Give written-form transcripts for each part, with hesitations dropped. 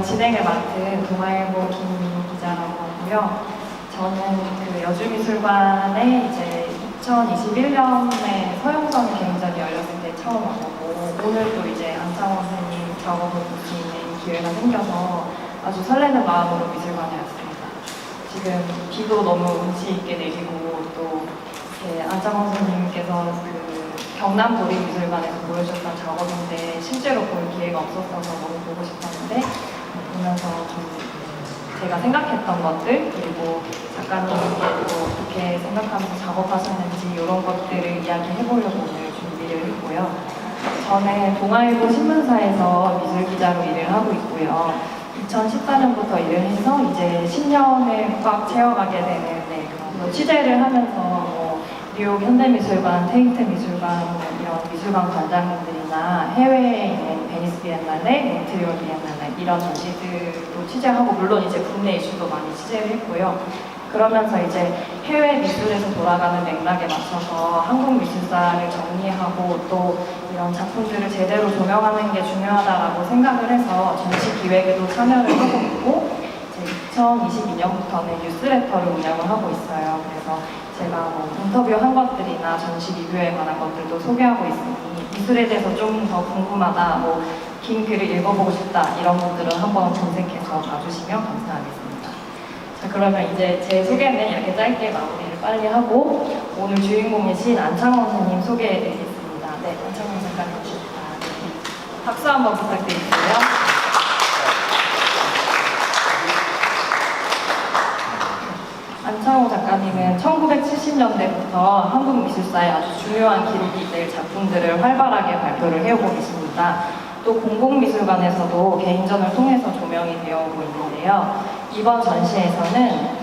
진행을 맡은 동아일보 김 기자라고 하고요. 저는 그 여주미술관에 이제 2021년에 서영선 개인전이 열렸을 때 처음 와보고 오늘 또 이제 안창원 선생님 작업을 볼 수 있는 기회가 생겨서 아주 설레는 마음으로 미술관에 왔습니다. 지금 비도 너무 운치 있게 내리고 또 안창원 선생님께서 그 경남도립미술관에서 보여주셨던 작업인데 실제로 볼 기회가 없었어서 너무 보고 싶었는데 보면서 좀 제가 생각했던 것들 그리고 작가님께도 어떻게 생각하면서 작업하셨는지 이런 것들을 이야기해보려고 오늘 준비를 했고요. 저는 동아일보 신문사에서 미술기자로 일을 하고 있고요. 2014년부터 일을 해서 이제 10년을 꽉 채워가게 되는 그런 취재를 하면서 뉴욕 현대미술관, 테이트 미술관 이런 미술관 관장님들이나 해외에 있는 베니스 비엔날레, 몬트리올 비엔날레 이런 전시들도 취재하고 물론 이제 국내 이슈도 많이 취재를 했고요. 그러면서 이제 해외 미술에서 돌아가는 맥락에 맞춰서 한국 미술사를 정리하고 또 이런 작품들을 제대로 조명하는 게 중요하다라고 생각을 해서 전시 기획에도 참여를 하고 있고 이제 2022년부터는 뉴스레터를 운영을 하고 있어요. 그래서 제가 뭐 인터뷰한 것들이나 전시 리뷰에 관한 것들도 소개하고 있으니 미술에 대해서 좀 더 궁금하다, 뭐 긴 글을 읽어보고 싶다 이런 분들은 한번 검색해서 봐주시면 감사하겠습니다. 자, 그러면 이제 제 소개는 이렇게 짧게 마무리를 빨리 하고 오늘 주인공이신 안창원 선생님 소개해드리겠습니다. 네, 안창원 작가님입니다. 네. 박수 한번 부탁드릴게요. 안창호 작가님은 1970년대부터 한국 미술사에 아주 중요한 기록이 될 작품들을 활발하게 발표를 해오고 계십니다. 또 공공미술관에서도 개인전을 통해서 조명이 되어오고 있는데요. 이번 전시에서는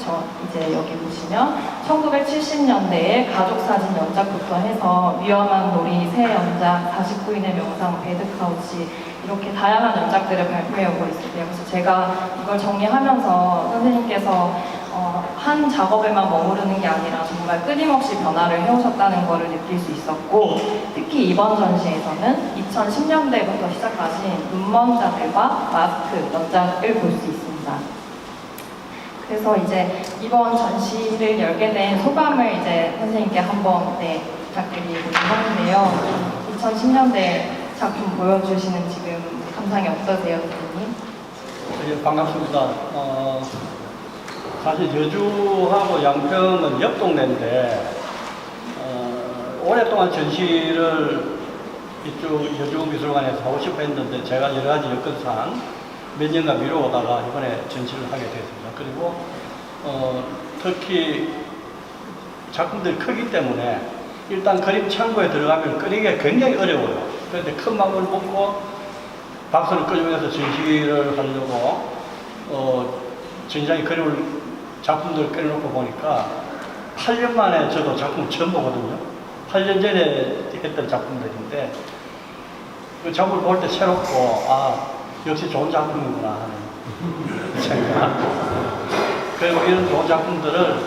이제 여기 보시면 1970년대에 가족사진 연작부터 해서 위험한 놀이, 새 연작, 49인의 명상, 배드카우치 이렇게 다양한 연작들을 발표해오고 있어요. 그래서 제가 이걸 정리하면서 선생님께서 한 작업에만 머무르는 게 아니라 정말 끊임없이 변화를 해오셨다는 것을 느낄 수 있었고 특히 이번 전시에서는 2010년대부터 시작하신 눈먼 자들과 마스크 연작을 볼 수 있습니다. 그래서 이제 이번 전시를 열게 된 소감을 이제 선생님께 한번 부탁드리고 하는데요. 2010년대 작품 보여주시는 지금 감상이 어떠세요, 선생님? 예, 반갑습니다. 사실 여주하고 양평은 옆 동네인데 오랫동안 전시를 이쪽 여주미술관에서 하고 싶어 했는데 제가 여러 가지 여건상 몇 년간 미뤄오다가 이번에 전시를 하게 되었습니다. 그리고 특히 작품들이 크기 때문에 일단 그림 창고에 들어가면 끄기가 굉장히 어려워요. 그런데 큰 마음을 먹고 박수를 끄집어내서 전시를 하려고 전시장에 그림을 작품들을 꺼내놓고 보니까 8년 만에 저도 작품을 처음 보거든요. 8년 전에 했던 작품들인데 그 작품을 볼 때 새롭고 역시 좋은 작품이구나 하는 생각. 그리고 이런 좋은 작품들을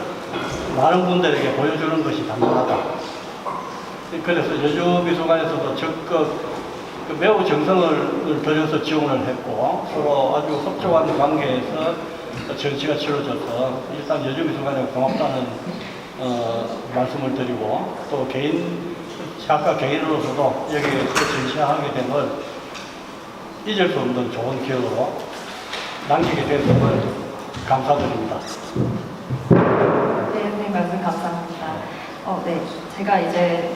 많은 분들에게 보여주는 것이 당연하다. 그래서 여주미술관에서도 적극 매우 정성을 들여서 지원을 했고 서로 아주 협조한 관계에서 전시가 치러져서 일단 여주미술관에 고맙다는 말씀을 드리고 또 작가 개인으로서도 여기에 전시하게 된 걸 잊을 수 없는 좋은 기억으로 남기게 됐음을 감사드립니다. 네, 선생님 말씀 감사합니다. 네, 제가 이제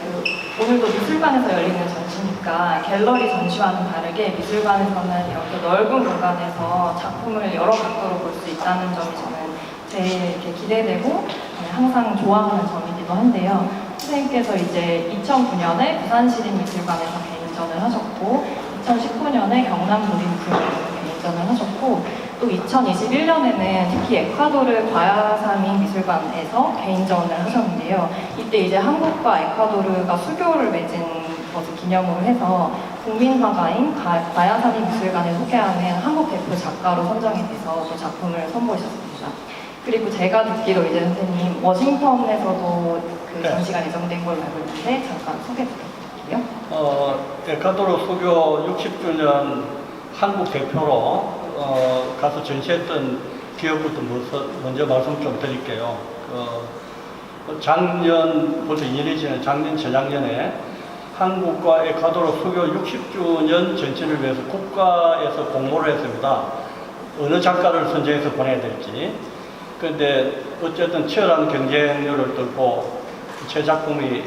오늘도 미술관에서 열리는 전시니까 갤러리 전시와는 다르게 미술관에서는 이렇게 넓은 공간에서 작품을 여러 각도로 볼 수 있다는 점이 저는 제일 이렇게 기대되고 항상 좋아하는 점이기도 한데요. 선생님께서 이제 2009년에 부산시립미술관에서 개인전을 하셨고 2019년에 경남도립미술관에서 개인전을 하셨고 또 2021년에는 특히 에콰도르 과야사미 미술관에서 개인전을 하셨는데요. 이때 이제 한국과 에콰도르가 수교를 맺은 것을 기념으로 해서 국민화가인 과야사미 미술관에 소개하는 한국 대표 작가로 선정이 돼서 또 작품을 선보이셨습니다. 그리고 제가 듣기로 이제 선생님 워싱턴에서도 그 전시가 예정된 걸로 알고 있는데 잠깐 소개 부탁드릴게요. 에콰도르 수교 60주년 한국 대표로 가서 전시했던 기업부터 먼저 말씀 좀 드릴게요. 작년, 벌써 2년이 지난 작년, 재작년에 한국과 에콰도르 수교 60주년 전체를 위해서 국가에서 공모를 했습니다. 어느 작가를 선정해서 보내야 될지. 그런데 어쨌든 치열한 경쟁률을 뚫고 제 작품이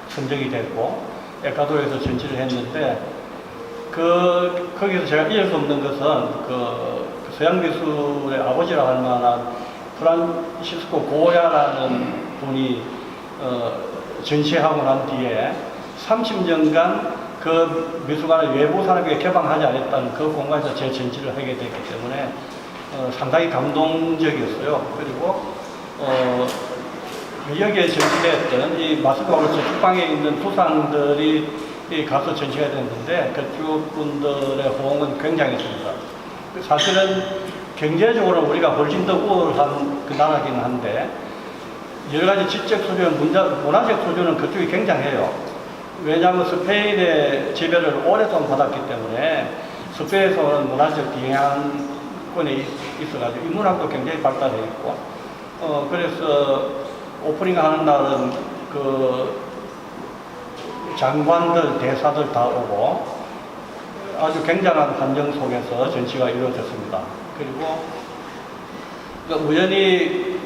선정이 됐고, 에콰도르에서 전시를 했는데, 거기서 제가 잊을 수 없는 것은 서양 미술의 아버지라 할 만한 프란시스코 고야라는 분이 전시하고 난 뒤에 30년간 그 미술관을 외부 사람에게 개방하지 않았다는 그 공간에서 제 전시를 하게 됐기 때문에 상당히 감동적이었어요. 그리고 여기에 전시됐던 이 마스크하우스 축방에 있는 두상들이 가서 전시가 됐는데 그쪽 분들의 호응은 굉장했습니다. 사실은 경제적으로 우리가 훨씬 더 우월한 그 나라긴 한데 여러 가지 지적 수준, 문화적 수준은 그쪽이 굉장해요. 왜냐하면 스페인의 지배를 오랫동안 받았기 때문에 스페인에서 오는 문화적 영향권이 있어가지고 인문학도 굉장히 발달해 있고 그래서 오프닝 하는 날은 장관들, 대사들 다 오고 아주 굉장한 환경 속에서 전시가 이루어졌습니다. 그리고 우연히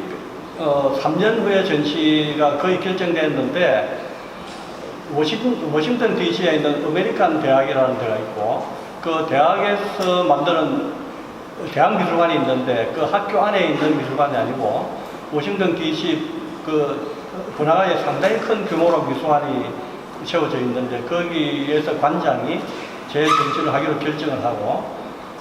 3년 후에 전시가 거의 결정됐는데 워싱턴 DC에 있는 아메리칸 대학이라는 데가 있고 그 대학에서 만드는 대학 미술관이 있는데 그 학교 안에 있는 미술관이 아니고 워싱턴 DC 그 번화가에 상당히 큰 규모로 미술관이 세워져 있는데 거기에서 관장이 제 전시를 하기로 결정을 하고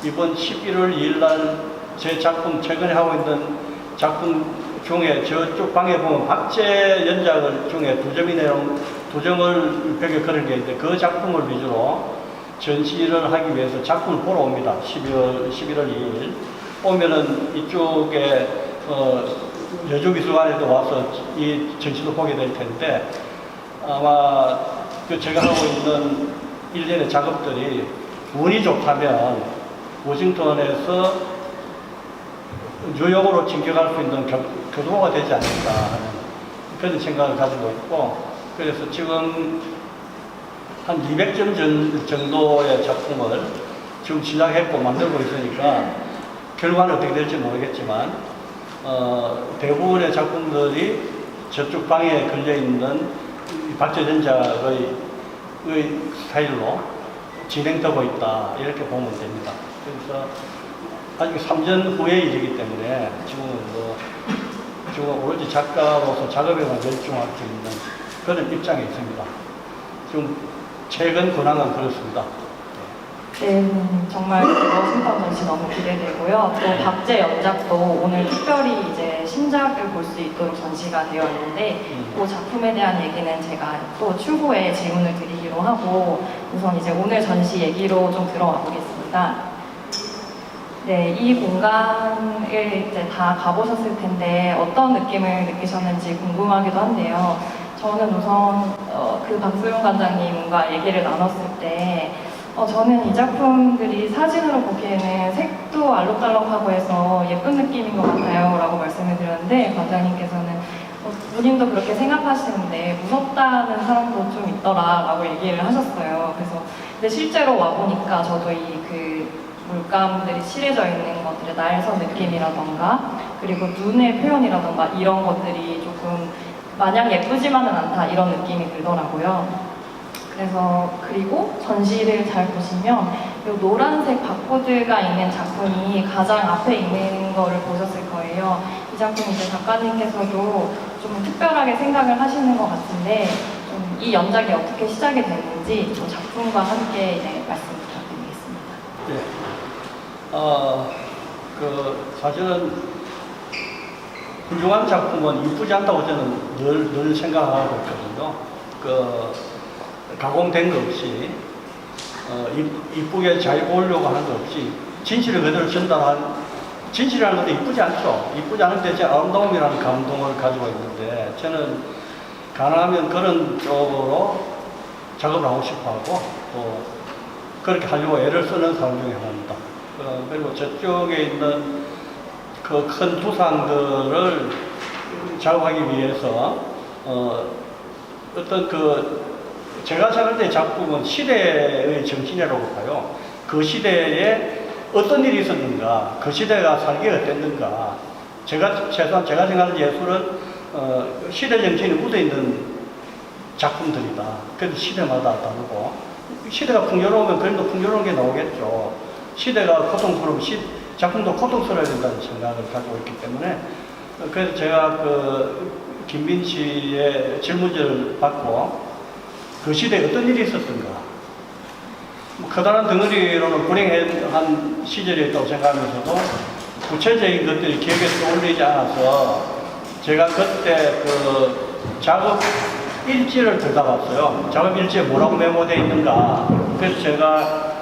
이번 11월 2일 날 제 작품 최근에 하고 있는 작품 중에 저쪽 방에 보면 박제 연작 중에 두 점을 벽에 걸은 게 있는데 그 작품을 위주로 전시를 하기 위해서 작품을 보러 옵니다. 11월 2일 오면은 이쪽에 여주미술관에도 와서 이 전시도 보게 될 텐데 아마 제가 하고 있는 일련의 작업들이 운이 좋다면 워싱턴에서 뉴욕으로 진격할 수 있는 교도가 되지 않을까 하는 그런 생각을 가지고 있고 그래서 지금 한 200점 정도의 작품을 지금 시작했고 만들고 있으니까 결과는 어떻게 될지 모르겠지만 대부분의 작품들이 저쪽 방에 걸려있는 박제전작의 스타일로 진행되고 있다 이렇게 보면 됩니다. 그래서 아직 3년 후의 일이기 때문에 지금 오로지 작가로서 작업에만 열중할 수 있는 그런 입장에 있습니다. 지금 최근 근황은 그렇습니다. 네, 정말 워싱턴 전시 너무 기대되고요. 또 박제 연작도 오늘 특별히 이제 신작을 볼 수 있도록 전시가 되어 있는데 그 작품에 대한 얘기는 제가 또 추후에 질문을 드리기로 하고 우선 이제 오늘 전시 얘기로 좀 들어와 보겠습니다. 네, 이 공간을 이제 다 가보셨을 텐데 어떤 느낌을 느끼셨는지 궁금하기도 한데요. 저는 우선 그 박소영 관장님과 얘기를 나눴을 때 저는 이 작품들이 사진으로 보기에는 색도 알록달록하고 해서 예쁜 느낌인 것 같아요 라고 말씀을 드렸는데 관장님께서는 본인도 그렇게 생각하시는데 무섭다는 사람도 좀 있더라 라고 얘기를 하셨어요. 그래서 근데 실제로 와보니까 저도 이 물감들이 칠해져 있는 것들의 날선 느낌이라던가 그리고 눈의 표현이라던가 이런 것들이 조금 마냥 예쁘지만은 않다 이런 느낌이 들더라고요. 그리고 전시를 잘 보시면 이 노란색 바코드가 있는 작품이 가장 앞에 있는 거를 보셨을 거예요. 이 작품 이제 작가님께서도 좀 특별하게 생각을 하시는 것 같은데 좀 이 연작이 어떻게 시작이 됐는지 좀 작품과 함께 이제 말씀 부탁드리겠습니다. 네. 사실은 훌륭한 작품은 이쁘지 않다고 저는 늘 생각하고 있거든요. 가공된 거 없이, 이쁘게 잘 보려고 하는 거 없이, 진실을 그대로 진실이라는 것도 이쁘지 않죠. 이쁘지 않은데 제 아름다움이라는 감동을 가지고 있는데, 저는 가능하면 그런 쪽으로 작업을 하고 싶어 하고, 또, 그렇게 하려고 애를 쓰는 사람 중에 하나입니다. 그리고 저쪽에 있는 그 큰 두상들을 작업하기 위해서 어떤 제가 생각할 때 작품은 시대의 정신이라고 봐요. 그 시대에 어떤 일이 있었는가, 그 시대가 살기가 어땠는가. 최소한 제가 생각하는 예술은 시대 정신이 묻어있는 작품들이다. 그래도 시대마다 다르고, 시대가 풍요로우면 그림도 풍요로운 게 나오겠죠. 시대가 고통스러우면 작품도 고통스러워야 된다는 생각을 가지고 있기 때문에, 그래서 제가 김민 씨의 질문지를 받고 그 시대에 어떤 일이 있었던가, 커다란 덩어리로는 불행한 시절이 있다고 생각하면서도 구체적인 것들이 기억에 떠올리지 않아서 제가 그때 작업 일지를 들다봤어요. 작업 일지에 뭐라고 메모되어 있는가. 그래서 제가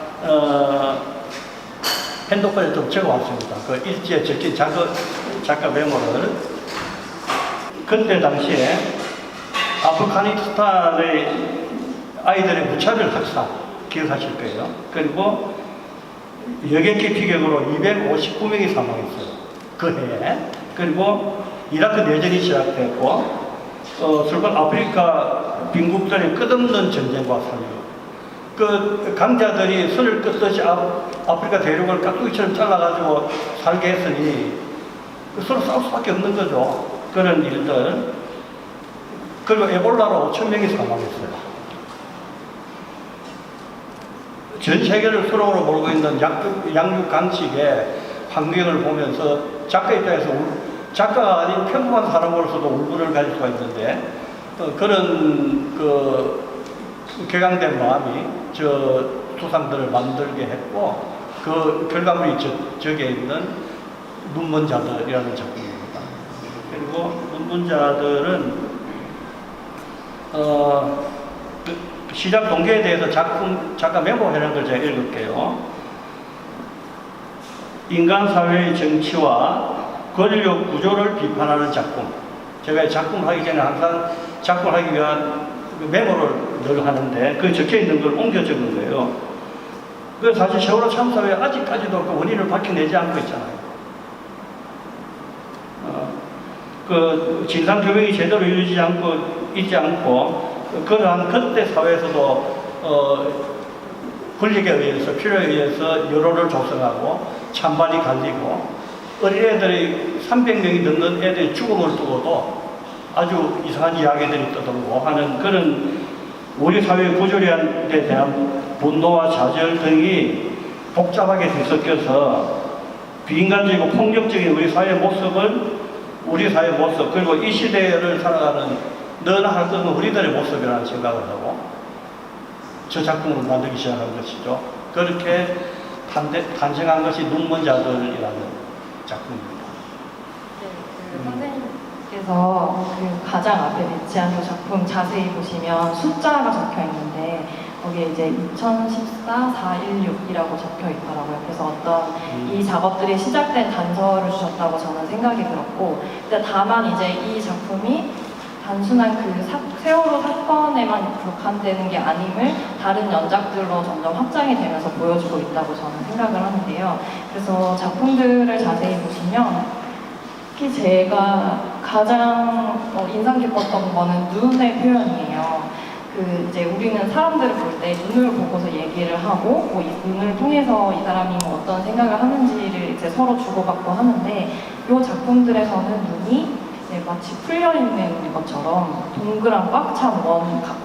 핸드폰에 좀 적어왔습니다. 그 일지에 적힌 작가 메모를. 그때 당시에 아프가니스탄의 아이들의 무차별 학살 기억하실 거예요. 그리고 여객기 피격으로 259명이 사망했어요. 그 해에. 그리고 이라크 내전이 시작됐고, 슬픈 아프리카 빈국들의 끝없는 전쟁과 살육. 강자들이 선을 긋듯이 아프리카 대륙을 깍두기처럼 잘라가지고 살게 했으니 서로 싸울 수밖에 없는 거죠. 그런 일들. 그리고 에볼라로 5,000명이 사망했어요. 전 세계를 수로로 몰고 있는 양육 강식의 환경을 보면서 작가 입장에서 작가가 아닌 평범한 사람으로서도 울분을 가질 수가 있는데, 그런 격앙된 마음이 저 두상들을 만들게 했고, 그 결과물이 저기에 있는 눈먼자들이라는 작품입니다. 그리고 눈먼자들은 시작 동기에 대해서 작가 메모해놓은 걸 제가 읽을게요. 인간 사회의 정치와 권력 구조를 비판하는 작품. 제가 작품을 하기 전에 항상 작품을 하기 위한 메모를 늘 하는데, 그 적혀 있는 걸 옮겨 적는 거예요. 그 사실 세월호 참사에 아직까지도 그 원인을 밝혀내지 않고 있잖아요. 진상 규명이 제대로 이루어지지 있지 않고, 그러한 그때 사회에서도 권력에 의해서, 필요에 의해서 여론을 조성하고 찬반이 갈리고, 어린애들이 300명이 넘는 애들의 죽음을 두고도 아주 이상한 이야기들이 떠돌고 하는 그런 우리 사회의 구조에 대한 분노와 좌절 등이 복잡하게 뒤섞여서 비인간적이고 폭력적인 우리 사회의 모습, 그리고 이 시대를 살아가는 너나 할 것 없는 우리들의 모습이라는 생각을 하고 저 작품을 만들기 시작한 것이죠. 그렇게 탄생한 것이 눈먼자들이라는 작품입니다. 네, 선생님께서 가장 앞에 배치한 그 작품 자세히 보시면 숫자가 적혀 있는데, 거기에 이제 2014, 416이라고 적혀 있더라고요. 그래서 어떤 이 작업들이 시작된 단서를 주셨다고 저는 생각이 들었고, 근데 다만 이제 이 작품이 단순한 세월호 사건에만 국한되는 게 아님을 다른 연작들로 점점 확장이 되면서 보여주고 있다고 저는 생각을 하는데요. 그래서 작품들을 자세히 보시면 특히 제가 가장 인상 깊었던 거는 눈의 표현이에요. 이제 우리는 사람들을 볼 때 눈을 보고서 얘기를 하고, 이 눈을 통해서 이 사람이 어떤 생각을 하는지를 이제 서로 주고받고 하는데, 이 작품들에서는 눈이 마치 풀려있는 것처럼 동그란 꽉 찬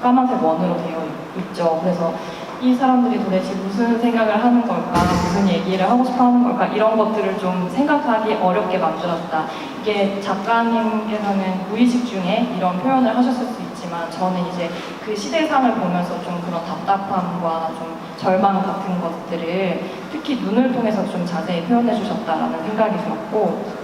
까만색 원으로 되어 있죠. 그래서 이 사람들이 도대체 무슨 생각을 하는 걸까, 무슨 얘기를 하고 싶어 하는 걸까, 이런 것들을 좀 생각하기 어렵게 만들었다. 이게 작가님께서는 무의식 중에 이런 표현을 하셨을 수 있지만, 저는 이제 그 시대상을 보면서 좀 그런 답답함과 좀 절망 같은 것들을 특히 눈을 통해서 좀 자세히 표현해 주셨다라는 생각이 들었고,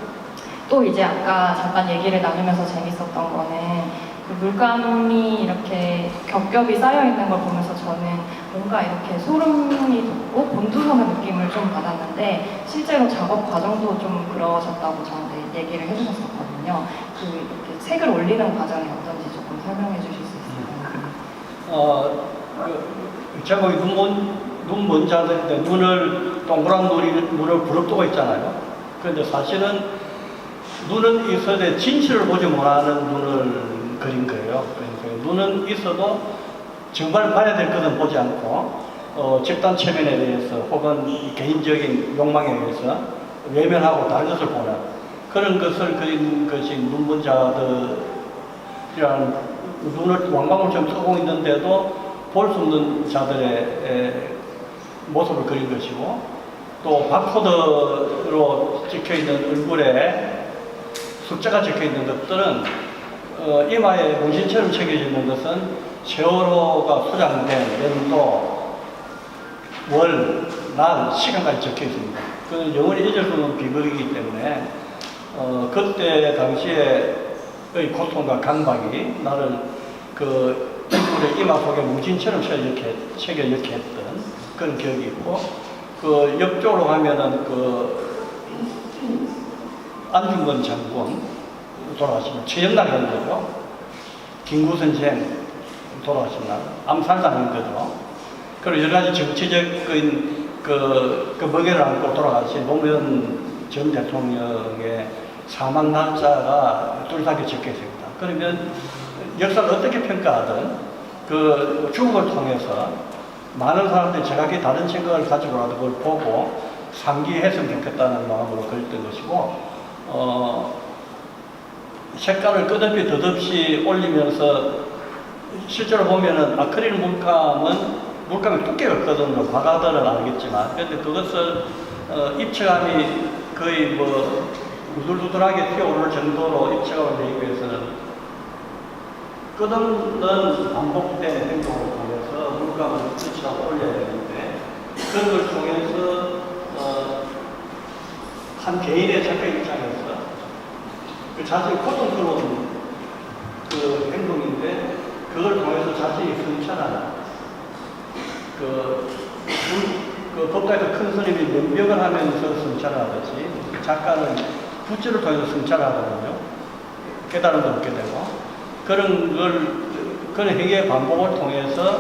또 이제 아까 잠깐 얘기를 나누면서 재밌었던 거는 그 물감이 이렇게 겹겹이 쌓여 있는 걸 보면서 저는 뭔가 이렇게 소름이 돋고 곤두서는 느낌을 좀 받았는데, 실제로 작업 과정도 좀 그러셨다고 저한테 얘기를 해주셨었거든요. 이렇게 색을 올리는 과정이 어떤지 조금 설명해 주실 수 있을까요? 제목이 눈 먼 자들인데 눈을 동그란 눈을 부릅도가 있잖아요. 그런데 사실은 눈은 있어도 진실을 보지 못하는 눈을 그린 거예요. 그러니까 눈은 있어도 정말 봐야 될 것은 보지 않고 집단 체면에 대해서 혹은 개인적인 욕망에 의해서 외면하고 다른 것을 보는 그런 것을 그린 것이 눈먼 자들이라는 눈을 왕방울처럼 쓰고 있는데도 볼 수 없는 자들의 모습을 그린 것이고 또 바코드로 찍혀있는 얼굴에 숫자가 적혀있는 것들은 이마에 문신처럼 새겨져 있는 것은 세월호가 수장된 연도, 월, 날, 시간까지 적혀 있습니다. 그건 영원히 잊을 수 없는 비극이기 때문에 그때 당시의 고통과 강박이 나를 그 얼굴의 이마 속에 문신처럼 새겨 이렇게 했던 그런 기억이 있고 그 옆쪽으로 가면은 안중근 장군 돌아가신 최영락 형제죠. 김구 선생 돌아가신 날 암살당한 거죠. 그리고 여러 가지 정치적인 그 멍에를 안고 돌아가신 노무현 전 대통령의 사망 날짜가 뚜렷하게 적혀 있습니다. 그러면 역사를 어떻게 평가하든 그 죽음을 통해서 많은 사람들이 제각기 다른 생각을 가지고라도 그걸 보고 상기했으면 좋겠다는 마음으로 그렸던 것이고 색깔을 끝없이 덧없이 올리면서 실제로 보면은 아크릴 물감의 두께가 없거든요. 화가들은 알겠지만. 그런데 그것을 입체감이 거의 뭐 우둘두둘하게 튀어오를 정도로 입체감을 내기 위해서는 끝없는 반복된 행동을 통해서 물감을 끝이라고 올려야 되는데 그런 걸 통해서 한 개인의 작가 입장에서 그 자신이 고통스러운 그 행동인데 그걸 통해서 자신이 성찰하는 그 법가에서 큰 스님이 명명을 하면서 성찰하듯이 작가는 굿즈를 통해서 성찰하거든요. 깨달음도 얻게 되고 그런 행위의 반복을 통해서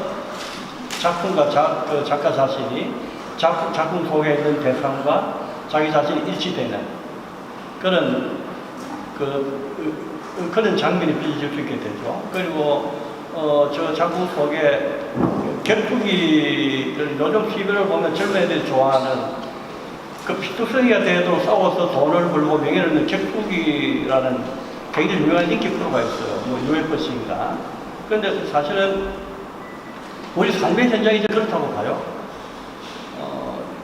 작품과 작가 자신이 작품 속에 있는 대상과 자기 자신이 일치되는 그런 그런 장면이 빚어질 수 있게 되죠. 그리고 저 작품 속에 격투기를 요즘 TV를 보면 젊은 애들이 좋아하는 그 피투성이가 되도록 싸워서 돈을 벌고 명예를 얻는 격투기라는 굉장히 유명한 인기 프로가 있어요. 뭐 UFC인가. 그런데 사실은 우리 삶의 현장이 이제 그렇다고 봐요.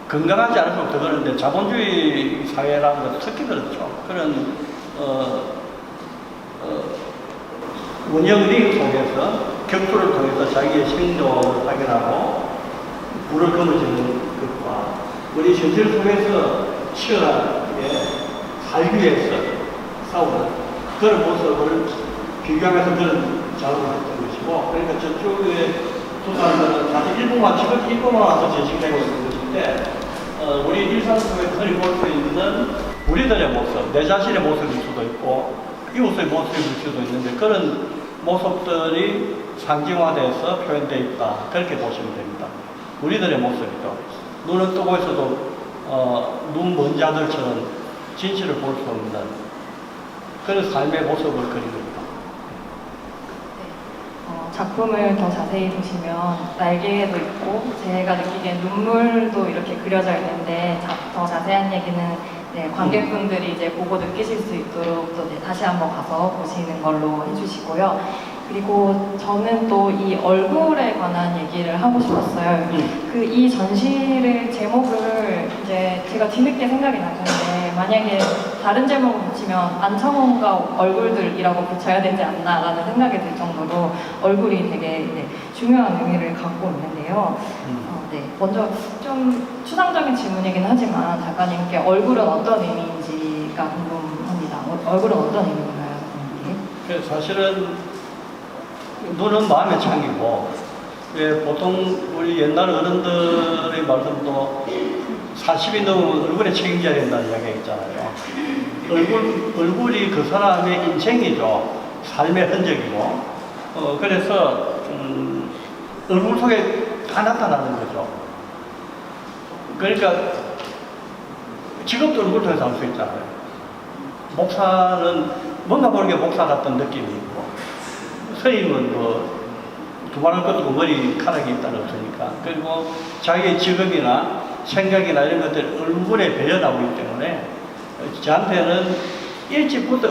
건강하지 않을수록 더 그런데 자본주의 사회라는 것은 특히 그렇죠. 그런 운영 링 속에서 격투를 통해서 자기의 생존을 확인하고 불을 거머쥐는 것과 우리 현실 속에서 치열하게 살기 위해서 싸우는 그런 모습을 비교하면서 그런 작업을 했던 것이고 그러니까 저쪽에 두 사람들은 사실 일본만 와서 제시되고 있는 것인데 우리 일상 속에서 흔히 볼 수 있는 우리들의 모습, 내 자신의 모습일 수도 있고 이웃의 모습일 수도 있는데 그런 모습들이 상징화돼서 표현되어 있다. 그렇게 보시면 됩니다. 우리들의 모습이죠. 눈은 뜨고 있어도 눈 먼 자들처럼 진실을 볼 수 없는 그런 삶의 모습을 그린 겁니다. 작품을 더 자세히 보시면 날개도 있고 제가 느끼기엔 눈물도 이렇게 그려져 있는데 더 자세한 얘기는 관객분들이 이제 보고 느끼실 수 있도록 또 다시 한번 가서 보시는 걸로 해주시고요. 그리고 저는 또 이 얼굴에 관한 얘기를 하고 싶었어요. 이 전시를 제목을 이제 제가 뒤늦게 생각이 나는데 만약에 다른 제목을 붙이면 안창호가 얼굴들이라고 붙여야 되지 않나라는 생각이 들 정도로 얼굴이 되게 중요한 의미를 갖고 있는데요. 먼저 좀 추상적인 질문이긴 하지만 작가님께 얼굴은 어떤 의미인지가 궁금합니다. 얼굴은 어떤 의미인가요? 사실은 눈은 마음의 창이고 보통 우리 옛날 어른들의 말씀도 40이 넘으면 얼굴에 책임져야 된다는 이야기가 있잖아요. 얼굴이 그 사람의 인생이죠. 삶의 흔적이고 그래서 얼굴 속에 다 나타나는 거죠. 그러니까 직업도 얼굴 통해서 알 수 있잖아요. 목사는 뭔가 모르게 목사 같은 느낌이 있고, 스님은 뭐 두말할 것도 없고 머리카락이 일단 없으니까. 그리고 자기의 직업이나 생각이나 이런 것들이 얼굴에 배어나오기 때문에 저한테는 일찍부터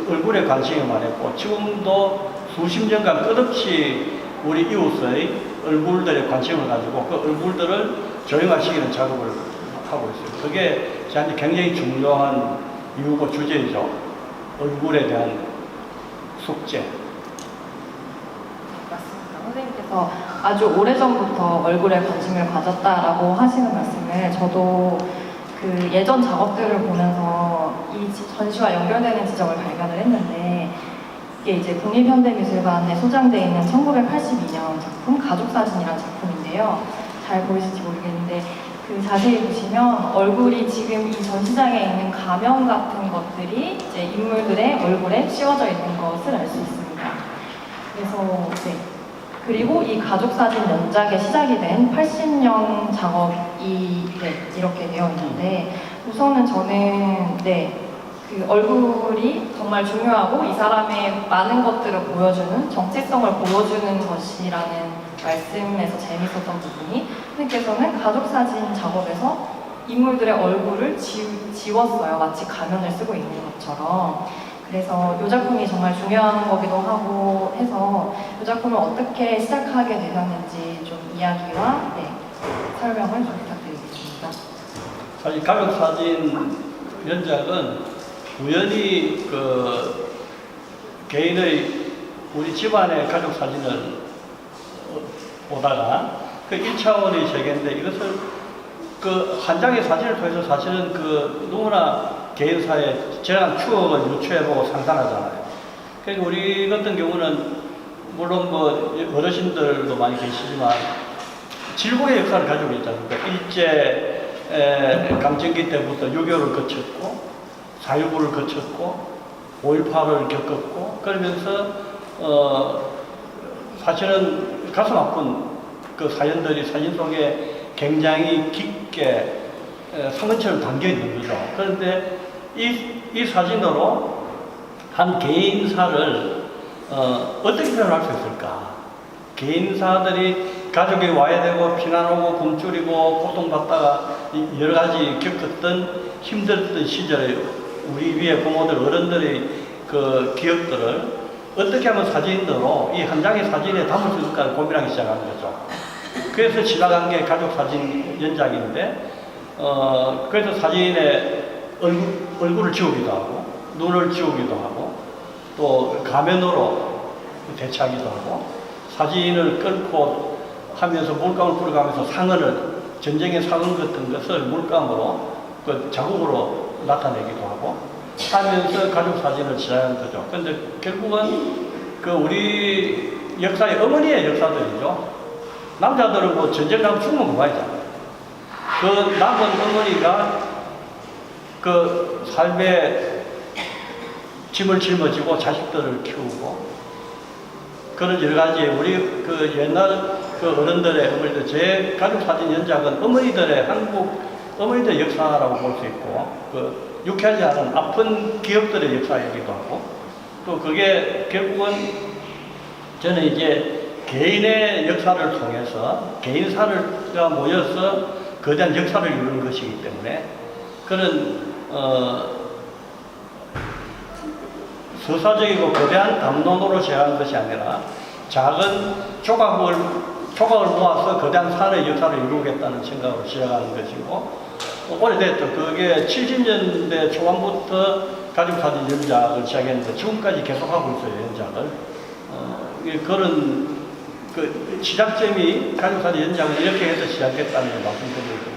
얼굴에 관심이 많았고, 지금도 수십 년간 끝없이 우리 이웃의 얼굴들에 관심을 가지고 그 얼굴들을 조용화시키는 작업을 하고 있어요. 그게 저한테 굉장히 중요한 이유고 주제이죠. 얼굴에 대한 숙제. 맞습니다. 선생님께서 아주 오래전부터 얼굴에 관심을 가졌다라고 하시는 말씀을 저도 그 예전 작업들을 보면서 이 전시와 연결되는 지점을 발견을 했는데, 이게 이제 국립현대미술관에 소장되어 있는 1982년 작품 가족사진이라는 작품인데요. 잘 보이실지 모르겠는데 그 자세히 보시면 얼굴이 지금 이 전시장에 있는 가면 같은 것들이 이제 인물들의 얼굴에 씌워져 있는 것을 알 수 있습니다. 그래서 네. 그리고 이 가족사진 연작의 시작이 된 80년 작업이 네, 이렇게 되어 있는데, 우선은 저는 그 얼굴이 정말 중요하고 이 사람의 많은 것들을 보여주는, 정체성을 보여주는 것이라는 말씀에서 재밌었던 부분이, 선생님께서는 가족사진 작업에서 인물들의 얼굴을 지웠어요. 마치 가면을 쓰고 있는 것처럼. 그래서 이 작품이 정말 중요한 거기도 하고 해서 이 작품을 어떻게 시작하게 되셨는지 좀 이야기와 설명을 좀 부탁드리겠습니다. 사실 가족사진 연작은 우연히 그 개인의 우리 집안의 가족사진을 보다가 그 1차원의 세계인데, 이것을 그 한 장의 사진을 통해서 사실은 그 누구나 개인사에 지난 추억을 유추해보고 상상하잖아요. 그러니까 우리 같은 경우는 물론 뭐 어르신들도 많이 계시지만 질곡의 역사를 가지고 있지 않습니까? 일제 강점기 때부터 6.25를 거쳤고 4.19를 거쳤고 5.18을 겪었고, 그러면서 사실은 가슴 아픈 그 사연들이 사진 속에 굉장히 깊게 상처를 담겨 있는 거죠. 그런데 이 사진으로 한 개인사를 어떻게 표현할 수 있을까? 개인사들이 가족이 와야 되고 피난 오고 굶주리고 고통받다가 여러 가지 겪었던 힘들었던 시절에 우리 위에 부모들 어른들의 그 기억들을 어떻게 하면 사진으로 이 한 장의 사진에 담을 수 있을까 고민하기 시작한 거죠. 그래서 지나간 게 가족사진 연작인데, 그래서 사진에 얼굴을 지우기도 하고 눈을 지우기도 하고 또 가면으로 대체하기도 하고 사진을 끌고 하면서 물감을 뿌려가면서 상흔을, 전쟁의 상흔 같은 것을 물감으로 그 자국으로 나타내기도 하고 하면서 가족사진을 시작한 거죠. 근데 결국은 그 우리 역사의 어머니의 역사들이죠. 남자들은 뭐 전쟁 나면 죽으면 그만이잖아요. 그 남은 어머니가 그 삶에 짐을 짊어지고 자식들을 키우고 그런 여러 가지 우리 그 옛날 그 어른들의 어머니들, 제 가족사진 연작은 어머니들의 한국 어머니들의 역사라고 볼 수 있고, 그 유쾌하지 않은 아픈 기억들의 역사이기도 하고, 또 그게 결국은 저는 이제 개인의 역사를 통해서 개인사가 모여서 거대한 역사를 이루는 것이기 때문에 그런 서사적이고 거대한 담론으로 제안한 것이 아니라 작은 조각을 모아서 거대한 산의 역사를 이루겠다는 생각으로 시작하는 것이고, 오래됐죠. 그게 70년대 초반부터 가족사진 연작을 시작했는데 지금까지 계속하고 있어요, 연작을. 그런 그 시작점이 가족사진 연작을 이렇게 해서 시작했다는 걸 말씀드리겠습니다.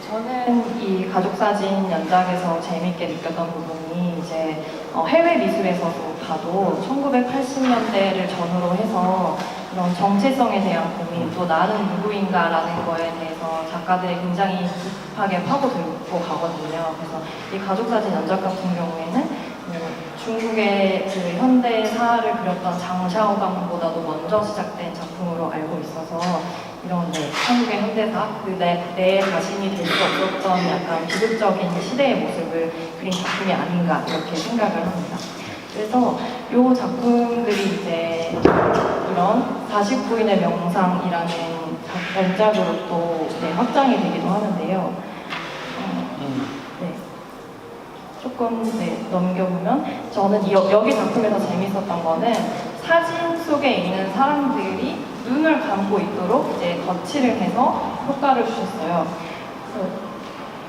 저는 이 가족사진 연작에서 재밌게 느꼈던 부분이 이제 해외 미술에서도 봐도 1980년대를 전후로 해서 그런 정체성에 대한 고민, 또 나는 누구인가라는 거에 대해서 작가들이 굉장히 깊하게 파고들고 가거든요. 그래서 이 가족사진 연작 같은 경우에는 중국의 그 현대사를 그렸던 장샤오강보다도 먼저 시작된 작품으로 알고 있어서 이런 한국의 현대사, 내 자신이 될 수 없었던 약간 비극적인 시대의 모습을 그린 작품이 아닌가 이렇게 생각을 합니다. 그래서 이 작품들이 이제 이런 49인의 명상이라는 원작으로 또 확장이 되기도 하는데요. 네. 조금 넘겨보면 저는 여기 작품에서 재밌었던 거는 사진 속에 있는 사람들이 눈을 감고 있도록 이제 덧칠을 해서 효과를 주셨어요.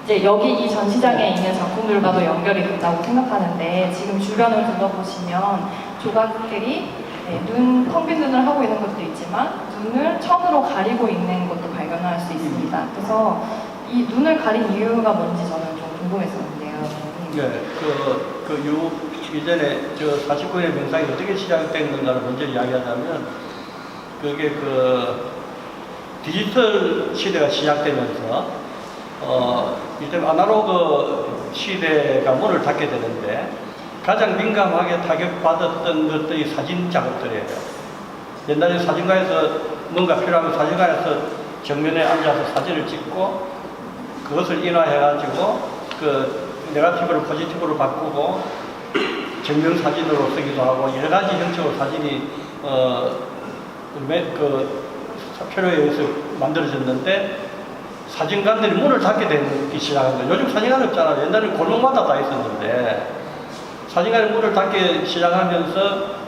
이제 여기 이 전시장에 있는 작품들과도 연결이 된다고 생각하는데 지금 주변을 둘러보시면 조각들이 텅 빈 눈을 하고 있는 것도 있지만 눈을 천으로 가리고 있는 것도 발견할 수 있습니다. 그래서 이 눈을 가린 이유가 뭔지 저는 좀 궁금했었는데요. 네, 이전에 49인의 명상이 어떻게 시작된 건가를 먼저 이야기하자면, 그게 디지털 시대가 시작되면서, 이때 아날로그 시대가 문을 닫게 되는데, 가장 민감하게 타격받았던 것들이 사진 작업들이에요. 옛날에 사진관에서 뭔가 필요하면 사진관에서 정면에 앉아서 사진을 찍고, 그것을 인화해가지고, 네거티브를 포지티브로 바꾸고 정면 사진으로 쓰기도 하고 여러 가지 형식으로 사진이 표로에 의해서 만들어졌는데 사진관들이 문을 닫게 되기 시작한 거예요. 요즘 사진관 없잖아요. 옛날에는 골목마다 다 있었는데 사진관이 문을 닫기 시작하면서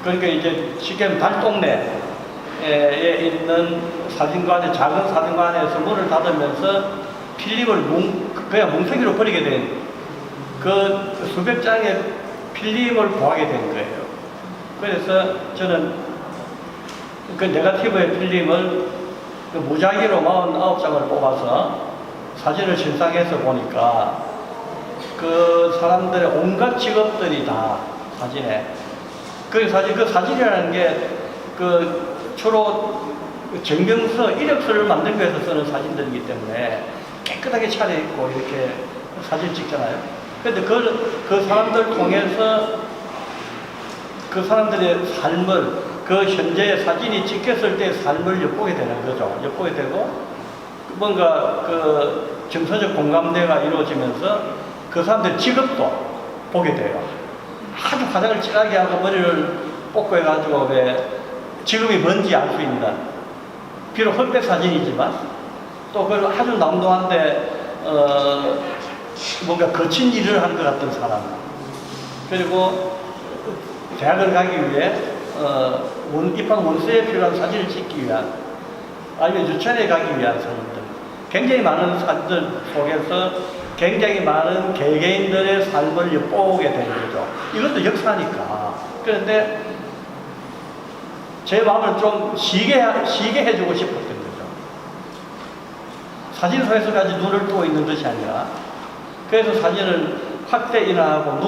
그러니까 이제 지금 달동네에 있는 사진관의 작은 사진관에서 문을 닫으면서 필름을 그냥 뭉텅이로 버리게 된 수백 장의 필름을 구하게 된 거예요. 그래서 저는 네거티브의 필름을 무작위로 49장을 뽑아서 사진을 신상해서 보니까 사람들의 온갖 직업들이 다 사진에 그 사진이라는 게 주로 증명서, 이력서를 만들기 위해서 쓰는 사진들이기 때문에 깨끗하게 차려입고 이렇게 사진 찍잖아요. 근데 그 사람들 통해서 그 사람들의 삶을, 현재의 사진이 찍혔을 때의 삶을 엿보게 되는 거죠. 엿보게 되고, 뭔가 정서적 공감대가 이루어지면서 그 사람들의 직업도 보게 돼요. 아주 화장을 진하게 하고 머리를 뽑고 해가지고 직업이 뭔지 알 수 있는, 비록 흑백 사진이지만 또 아주 남동한데 뭔가 거친 일을 하는 것 같은 사람, 그리고 대학을 가기 위해 입학 원서에 필요한 사진을 찍기 위한, 아니면 유치원에 가기 위한 사진들, 굉장히 많은 사진들 속에서 굉장히 많은 개개인들의 삶을 엿보게 되는 거죠. 이것도 역사니까. 그런데 제 마음을 좀 쉬게 해주고 싶었던 거죠. 사진 속에서까지 눈을 뜨고 있는 것이 아니라, 그래서 사진을 확대 인화하고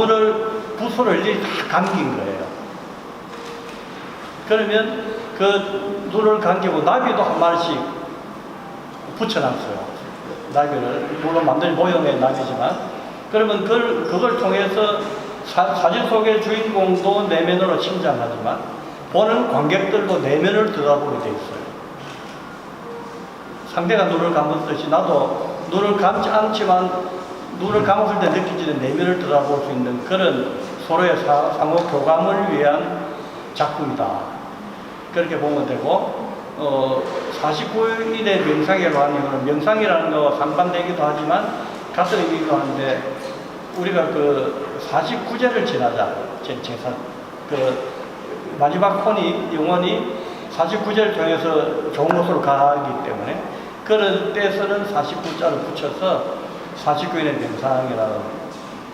붓으로 일일이 다 감긴 거예요. 그러면 눈을 감기고 나비도 한 마리씩 붙여놨어요. 나비를, 물론 만든 모형의 나비지만, 그러면 그걸 통해서 사진 속의 주인공도 내면으로 침잠하지만, 보는 관객들도 내면을 들여다보게 돼 있어요. 상대가 눈을 감았듯이 나도 눈을 감지 않지만 눈을 감았을 때 느껴지는 내면을 들여다볼 수 있는 그런 서로의 상호 교감을 위한 작품이다. 그렇게 보면 되고, 49일의 명상이라고 하는 이유는 명상이라는 거와 상반되기도 하지만 같은 의미이기도 한데, 우리가 49제를 지나자, 제사, 마지막 영혼이 49제를 통해서 좋은 곳으로 가기 때문에 그런 때에서는 49자를 붙여서 49인의 명상이라는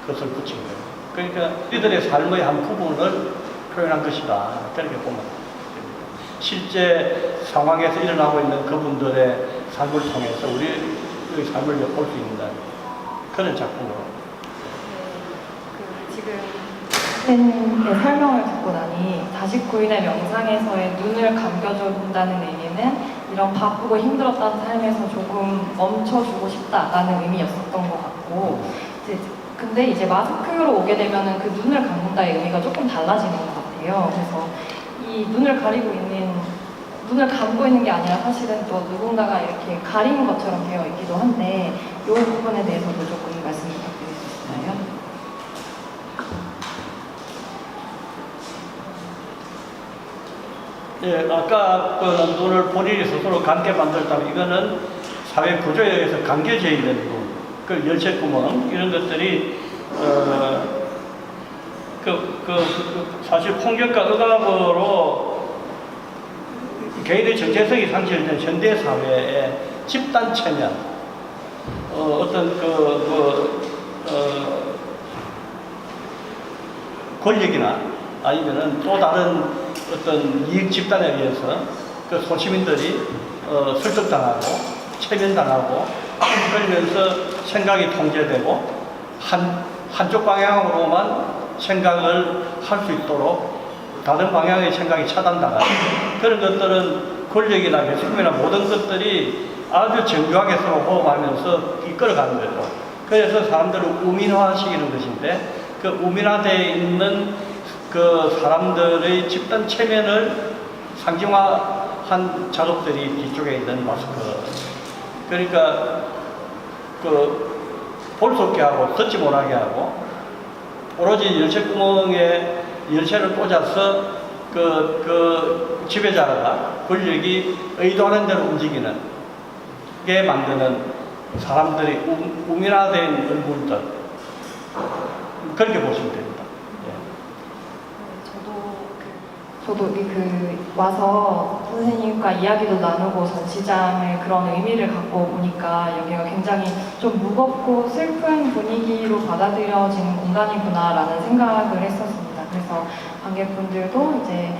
것을 붙인 거예요. 그러니까 이들의 삶의 한 부분을 표현한 것이다. 그렇게 보면 됩니다. 실제 상황에서 일어나고 있는 그분들의 삶을 통해서 우리의 삶을 엿볼 수 있는 그런 작품으로. 선생님의 설명을 듣고 나니 49인의 명상에서의 눈을 감겨준다는 의미는 이런 바쁘고 힘들었던 삶에서 조금 멈춰주고 싶다라는 의미였었던 것 같고, 근데 이제 마스크로 오게 되면은 그 눈을 감는다의 의미가 조금 달라지는 것 같아요. 그래서 이 눈을 가리고 있는 눈을 감고 있는 게 아니라 사실은 또 누군가가 이렇게 가린 것처럼 되어 있기도 한데 이 부분에 대해서도 조금 말씀 부탁드릴 수 있나요? 예, 아까 그 눈을 본인이 스스로 감게 만들었다면 이거는 사회 구조에 의해서 감겨져 있는 부분, 그 열쇠구멍 이런 것들이 사실 폭력과 억압으로 개인의 정체성이 상실된 현대 사회의 집단 체면, 권력이나 아니면은 또 다른 어떤 이익 집단에 의해서 그 소시민들이 설득당하고 체면당하고 그러면서 생각이 통제되고 한쪽 방향으로만 생각을 할 수 있도록 다른 방향의 생각이 차단당하는 그런 것들은 권력이나 예술품이나 모든 것들이 아주 정교하게 서로 호흡하면서 이끌어가는 거죠. 그래서 사람들을 우민화시키는 것인데 그 우민화되어 있는 그 사람들의 집단 체면을 상징화한 작업들이 뒤쪽에 있는 마스크. 그러니까 볼 수 없게 하고 듣지 못하게 하고 오로지 열쇠구멍에 열쇠를 꽂아서 그 지배자가 권력이 의도하는 대로 움직이는 게 만드는 사람들이 우민화된 얼굴들 그렇게 보시면 됩니다. 저도 와서 선생님과 이야기도 나누고 전시장을 그런 의미를 갖고 보니까 여기가 굉장히 좀 무겁고 슬픈 분위기로 받아들여지는 공간이구나라는 생각을 했었습니다. 그래서 관객분들도 이제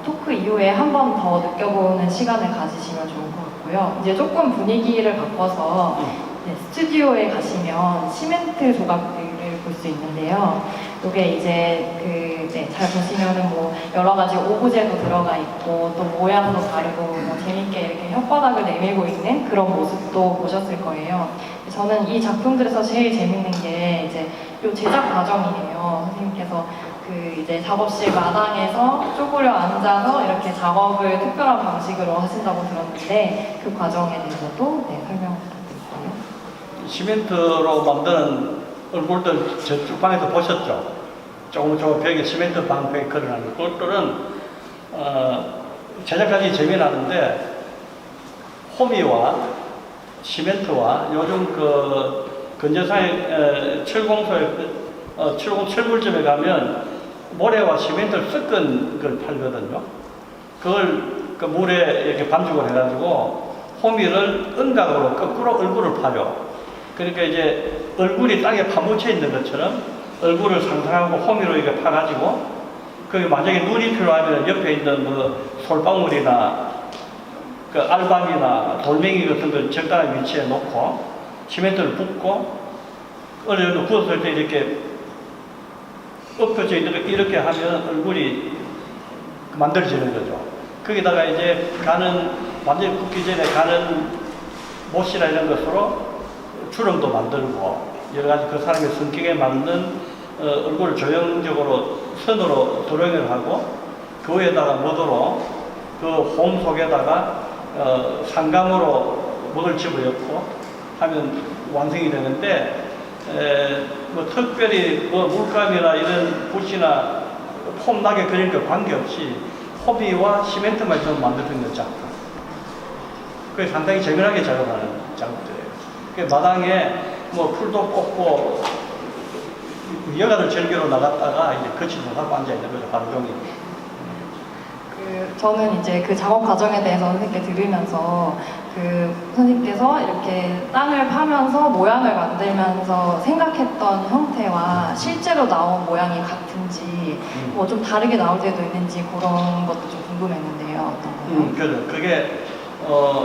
토크 이후에 한 번 더 느껴보는 시간을 가지시면 좋을 것 같고요. 이제 조금 분위기를 바꿔서 스튜디오에 가시면 시멘트 조각들을 볼 수 있는데요. 이게 이제 잘 보시면은 뭐 여러 가지 오브제도 들어가 있고 또 모양도 다르고 뭐 재밌게 이렇게 혓바닥을 내밀고 있는 그런 모습도 보셨을 거예요. 저는 이 작품들에서 제일 재밌는 게 이제 이 제작 과정이에요. 선생님께서 이제 작업실 마당에서 쪼그려 앉아서 이렇게 작업을 특별한 방식으로 하신다고 들었는데 그 과정에 대해서도 설명 부탁드릴게요. 시멘트로 만드는 얼굴들 저쪽 방에서 보셨죠? 조금 벽에 시멘트 방패 걸어놨는 그것들은 제작까지 재미나는데 호미와 시멘트와 요즘 근저상의 철물점에 가면 모래와 시멘트를 섞은 걸 팔거든요. 그걸 그 물에 이렇게 반죽을 해가지고 호미를 은각으로 거꾸로 얼굴을 파요. 그러니까 이제 얼굴이 땅에 파묻혀 있는 것처럼 얼굴을 상상하고 호미로 이렇게 파가지고 거기 만약에 눈이 필요하면 옆에 있는 솔방울이나 그 알밤이나 돌멩이 같은 걸 적당한 위치에 놓고 시멘트를 붓고 어느 정도 구웠을 때 이렇게 엎어져 있는 거 이렇게 하면 얼굴이 만들어지는 거죠. 거기다가 이제 완전히 굽기 전에 가는 못이나 이런 것으로 주름도 만들고 여러 가지 그 사람의 성격에 맞는 얼굴을 조형적으로 선으로 드로잉을 하고 그 위에다가 못으로 그 홈 속에다가 상감으로 못을 집어넣고 하면 완성이 되는데 특별히 물감이나 이런 붓이나 폼나게 그리는 거 관계없이 호비와 시멘트만 좀 만들어진 작품. 그게 상당히 재미나게 작업하는 작업들이에요. 마당에 풀도 뽑고 여가를 즐기러 나갔다가 이제 거치도 하고 앉아 있는 거죠, 하루 종일. 저는 이제 그 작업 과정에 대해서 선생님께 들으면서 선생님께서 이렇게 땅을 파면서 모양을 만들면서 생각했던 형태와 실제로 나온 모양이 같은지 뭐 좀 다르게 나올 때도 있는지 그런 것도 좀 궁금했는데요. 어떤가요? 그죠. 그게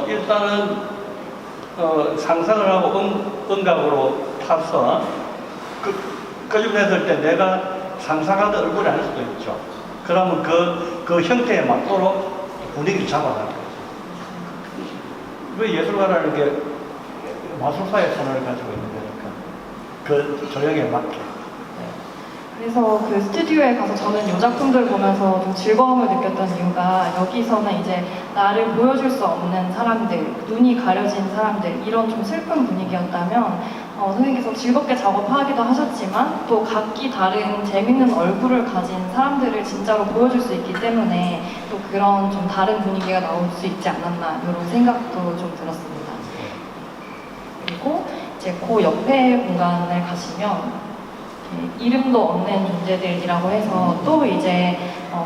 일단은 상상을 하고 음각으로 파서 끄집어냈을 때 내가 상상하던 얼굴이 아닐 수도 있죠. 그러면 그 형태에 맞도록 분위기를 잡아가는 거죠. 왜 예술가라는 게 마술사의 손을 가지고 있는 거니까 그 조형에 맞게. 그래서 그 스튜디오에 가서 저는 이 작품들 보면서 좀 즐거움을 느꼈던 이유가 여기서는 이제 나를 보여줄 수 없는 사람들, 눈이 가려진 사람들 이런 좀 슬픈 분위기였다면 선생님께서 즐겁게 작업하기도 하셨지만 또 각기 다른 재밌는 얼굴을 가진 사람들을 진짜로 보여줄 수 있기 때문에 또 그런 좀 다른 분위기가 나올 수 있지 않았나 이런 생각도 좀 들었습니다. 그리고 이제 그 옆에 공간을 가시면 이름도 없는 존재들이라고 해서 또 이제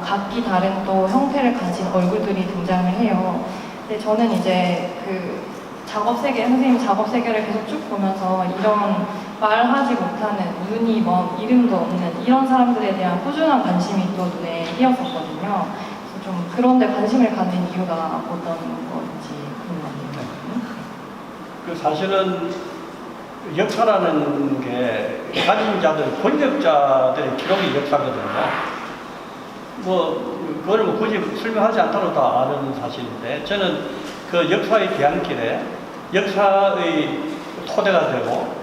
각기 다른 또 형태를 가진 얼굴들이 등장을 해요. 근데 저는 이제 그 작업 세계, 선생님 작업 세계를 계속 쭉 보면서 이런 말하지 못하는 눈이 먼 이름도 없는 이런 사람들에 대한 꾸준한 관심이 또 눈에 띄었었거든요. 그래서 좀 그런데 관심을 갖는 이유가 어떤 건지 궁금합니다. 그 사실은 역사라는 게 가진 자들, 권력자들의 기록이 역사거든요. 그걸 굳이 설명하지 않더라도 다 아는 사실인데, 저는 그 역사의 대안길에 역사의 토대가 되고,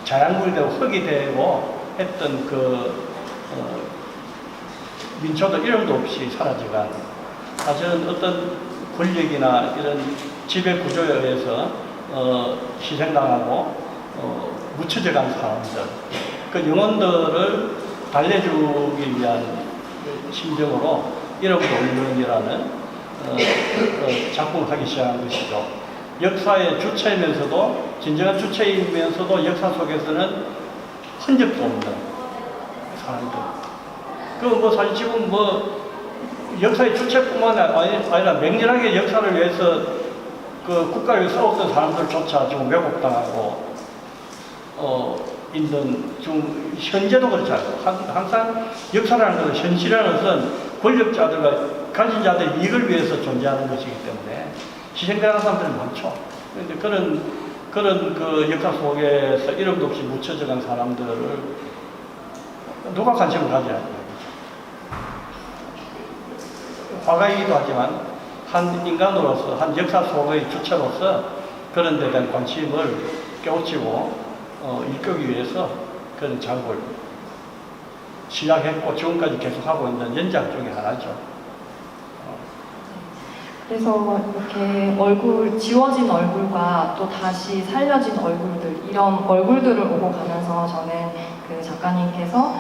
자양분이 되고, 흙이 되고 했던 민초도 이름도 없이 사라져간, 사실은 어떤 권력이나 이런 지배 구조에 의해서 희생당하고, 묻혀져 간 사람들, 그 영혼들을 달래주기 위한 심정으로 이름도 없는이라는 작품을 하기 시작한 것이죠. 역사의 주체이면서도, 진정한 주체이면서도 역사 속에서는 흔적도 없는 사람들. 사실 지금 역사의 주체뿐만 아니라 맹렬하게 역사를 위해서 국가를 위해 싸웠던 사람들조차 지금 왜곡당하고, 있는, 좀, 현재도 그렇잖아요. 항상 역사라는 것은, 현실이라는 것은 권력자들과 가진 자들의 이익을 위해서 존재하는 것이기 때문에 희생당하는 사람들이 많죠. 그런데 그런 그 역사 속에서 이름도 없이 묻혀져 간 사람들을 누가 관심을 가져야 돼요. 화가이기도 하지만, 한 인간으로서, 한 역사 속의 주체로서 그런 데 대한 관심을 깨우치고, 일깨우기 위해서 그런 작업을 시작했고, 지금까지 계속하고 있는 연작 중에 하나죠. 그래서 이렇게 지워진 얼굴과 또 다시 살려진 얼굴들, 이런 얼굴들을 오고 가면서 저는 그 작가님께서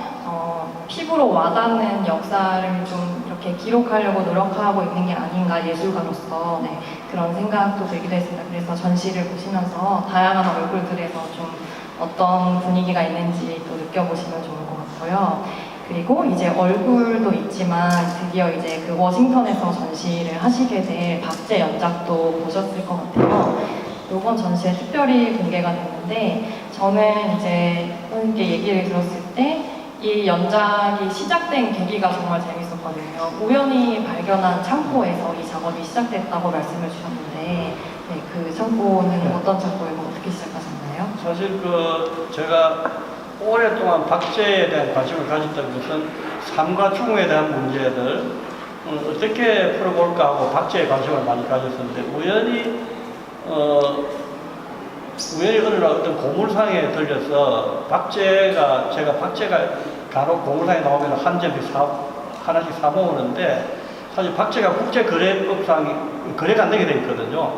피부로 와닿는 역사를 좀 이렇게 기록하려고 노력하고 있는 게 아닌가, 예술가로서 그런 생각도 들기도 했습니다. 그래서 전시를 보시면서 다양한 얼굴들에서 좀 어떤 분위기가 있는지 또 느껴보시면 좋을 것 같고요. 그리고 이제 얼굴도 있지만 드디어 이제 그 워싱턴에서 전시를 하시게 될 박제 연작도 보셨을 것 같아요. 이번 전시에 특별히 공개가 됐는데, 저는 이제 선생님께 얘기를 들었을 때 이 연작이 시작된 계기가 정말 재밌었거든요. 우연히 발견한 창고에서 이 작업이 시작됐다고 말씀을 주셨는데, 그 창고는 어떤 창고이고 어떻게 시작하셨나요? 사실 제가 오랫동안 박제에 대한 관심을 가졌던 것은 삶과 죽음에 대한 문제들 어떻게 풀어볼까 하고 박제에 관심을 많이 가졌었는데, 우연히 어느 날 어떤 고물상에 들려서 제가 박제가 간혹 고물상에 나오면 한 점씩 하나씩 사모으는데, 사실 박제가 국제거래법상 거래가 안 되게 돼 있거든요.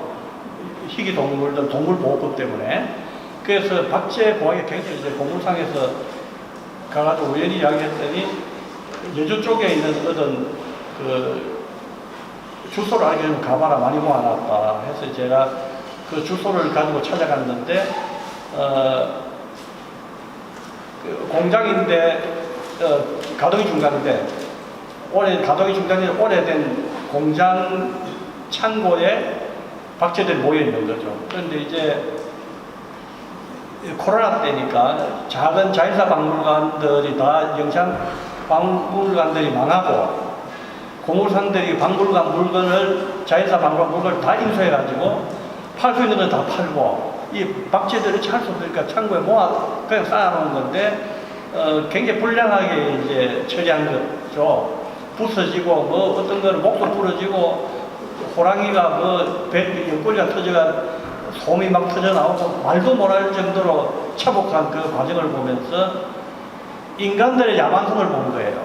희귀동물들 동물보호법 때문에. 그래서 박제 공학의 굉장히 이제 고물상에서 가가지고 우연히 이야기했더니, 여주 쪽에 있는 어떤 주소를 알게 되면 가봐라, 많이 모아놨다 해서 제가 그 주소를 가지고 찾아갔는데, 공장인데, 가동이 중단인데, 가동이 중단된 오래된 공장 창고에 박제들이 모여 있는 거죠. 그런데 이제 코로나 때니까 작은 자연사 박물관들이 다 영상 박물관들이 망하고, 고물상들이 박물관 물건을, 자연사 박물관 물건을 다 인수해가지고 팔 수 있는 건 다 팔고, 이 박제들이 찰 수 없으니까 창고에 그냥 쌓아놓은 건데, 굉장히 불량하게 이제 처리한 거죠. 부서지고, 어떤 거는 목도 부러지고, 호랑이가 연골이가 터져가 솜이 막 터져 나오고, 말도 못할 정도로 차복한 그 과정을 보면서, 인간들의 야만성을 본 거예요.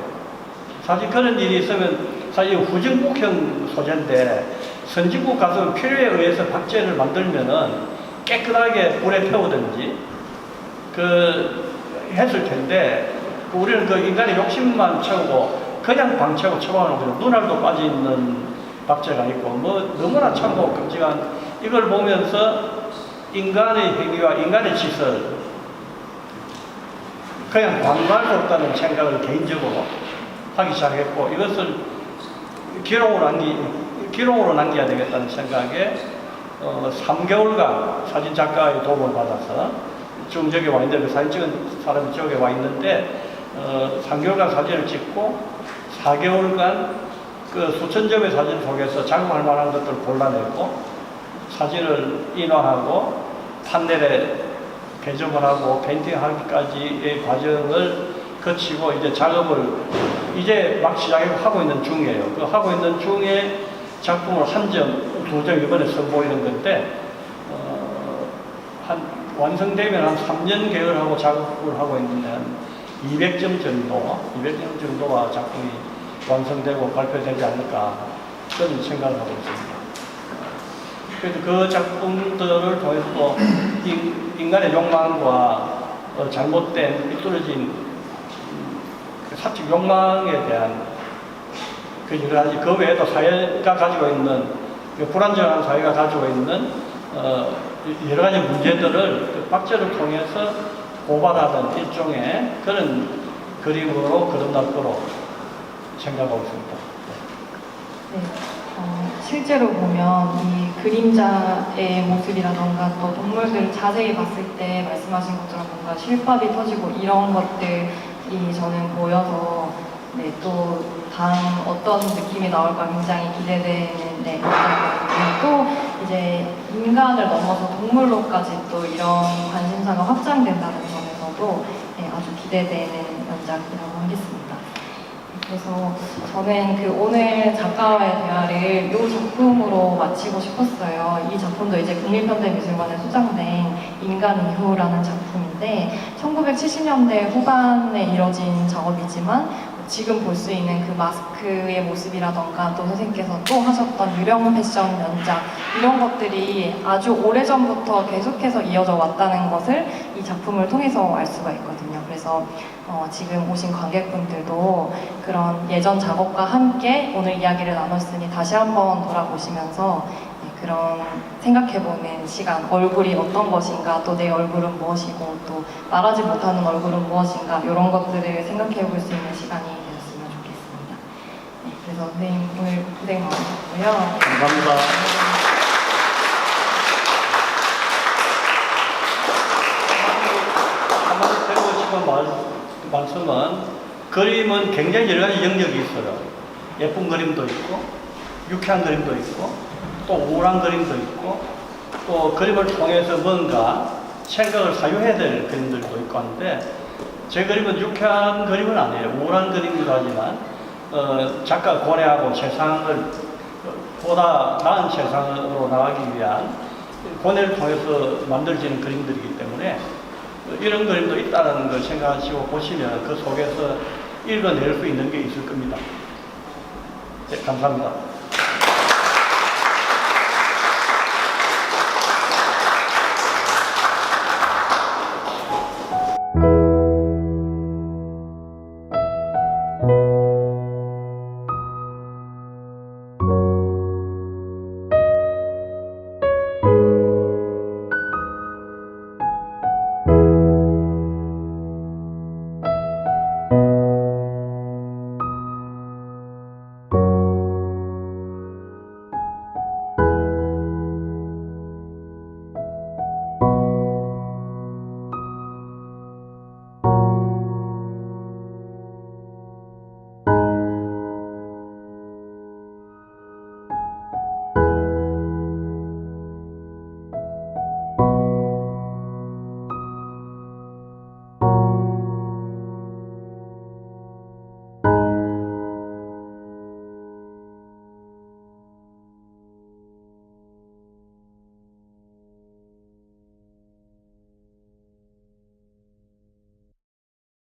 사실 그런 일이 있으면 사실 후진국형 소재인데 선진국 가서 필요에 의해서 박제를 만들면은 깨끗하게 불에 태우든지 했을 텐데 우리는 그 인간의 욕심만 채우고 그냥 방치하고 처방하고 눈알도 빠져 있는 박제가 있고 뭐 너무나 참고 끔찍한 이걸 보면서 인간의 행위와 인간의 짓을 그냥 관과할 수 없다는 생각을 개인적으로 하기 시작했고 이것을 기록으로 남겨야 되겠다는 생각에 3개월간 사진 작가의 도움을 받아서 지금 저기 와 있는데 그 사진 찍은 사람이 저기 와 있는데 3개월간 사진을 찍고 4개월간 그 수천 점의 사진 속에서 작업할 만한 것들을 골라내고 사진을 인화하고 판넬에 배점을 하고 페인팅하기까지의 과정을 거치고 이제 작업을 이제 막 시작하고 있는 중이에요. 그 하고 있는 중에 작품을 한 점, 두 점 이번에 선보이는 건데 완성되면 한 3년 계열하고 작업을 하고 있는데 한 200점 정도가 작품이 완성되고 발표되지 않을까 그런 생각을 하고 있습니다. 그래서 그 작품들을 통해서 또 인간의 욕망과 잘못된 삐뚤어진 사측 욕망에 대한 그 여러 가지 그 외에도 사회가 가지고 있는 불안정한 사회가 가지고 있는 여러 가지 문제들을 박제를 통해서 고발하는 일종의 그런 그림으로 거듭날 거로 생각하고 있습니다. 네, 실제로 보면 이 그림자의 모습이라던가 또 동물들을 자세히 봤을 때 말씀하신 것처럼 뭔가 실밥이 터지고 이런 것들이 저는 보여서 네, 또 다음 어떤 느낌이 나올까 굉장히 기대되는 네, 연작이고요. 또 이제 인간을 넘어서 동물로까지 또 이런 관심사가 확장된다는 점에서도 네, 아주 기대되는 연작이라고 하겠습니다. 그래서 저는 그 오늘 작가와의 대화를 이 작품으로 마치고 싶었어요. 이 작품도 이제 국립현대미술관에 소장된 인간 이후라는 작품인데 1970년대 후반에 이뤄진 작업이지만 지금 볼 수 있는 그 마스크의 모습이라던가 또 선생님께서 또 하셨던 유령 패션 연작 이런 것들이 아주 오래전부터 계속해서 이어져 왔다는 것을 이 작품을 통해서 알 수가 있거든요. 그래서 지금 오신 관객분들도 그런 예전 작업과 함께 오늘 이야기를 나눴으니 다시 한번 돌아보시면서 그런 생각해보는 시간, 얼굴이 어떤 것인가, 또 내 얼굴은 무엇이고, 또 말하지 못하는 얼굴은 무엇인가, 이런 것들을 생각해볼 수 있는 시간이 되었으면 좋겠습니다. 네, 그래서 선생님 오늘 고생 많으셨고요. 감사합니다. 한마디 드리고 싶은 말씀은 그림은 굉장히 여러 가지 영역이 있어요. 예쁜 그림도 있고, 유쾌한 그림도 있고, 또 우울한 그림도 있고 또 그림을 통해서 뭔가 생각을 사유해야 될 그림들도 있고 하는데 제 그림은 유쾌한 그림은 아니에요. 우울한 그림이기도 하지만 작가가 고뇌하고 세상을 보다 나은 세상으로 나가기 위한 고뇌를 통해서 만들어지는 그림들이기 때문에 이런 그림도 있다는 걸 생각하시고 보시면 그 속에서 읽어낼 수 있는 게 있을 겁니다. 네, 감사합니다. you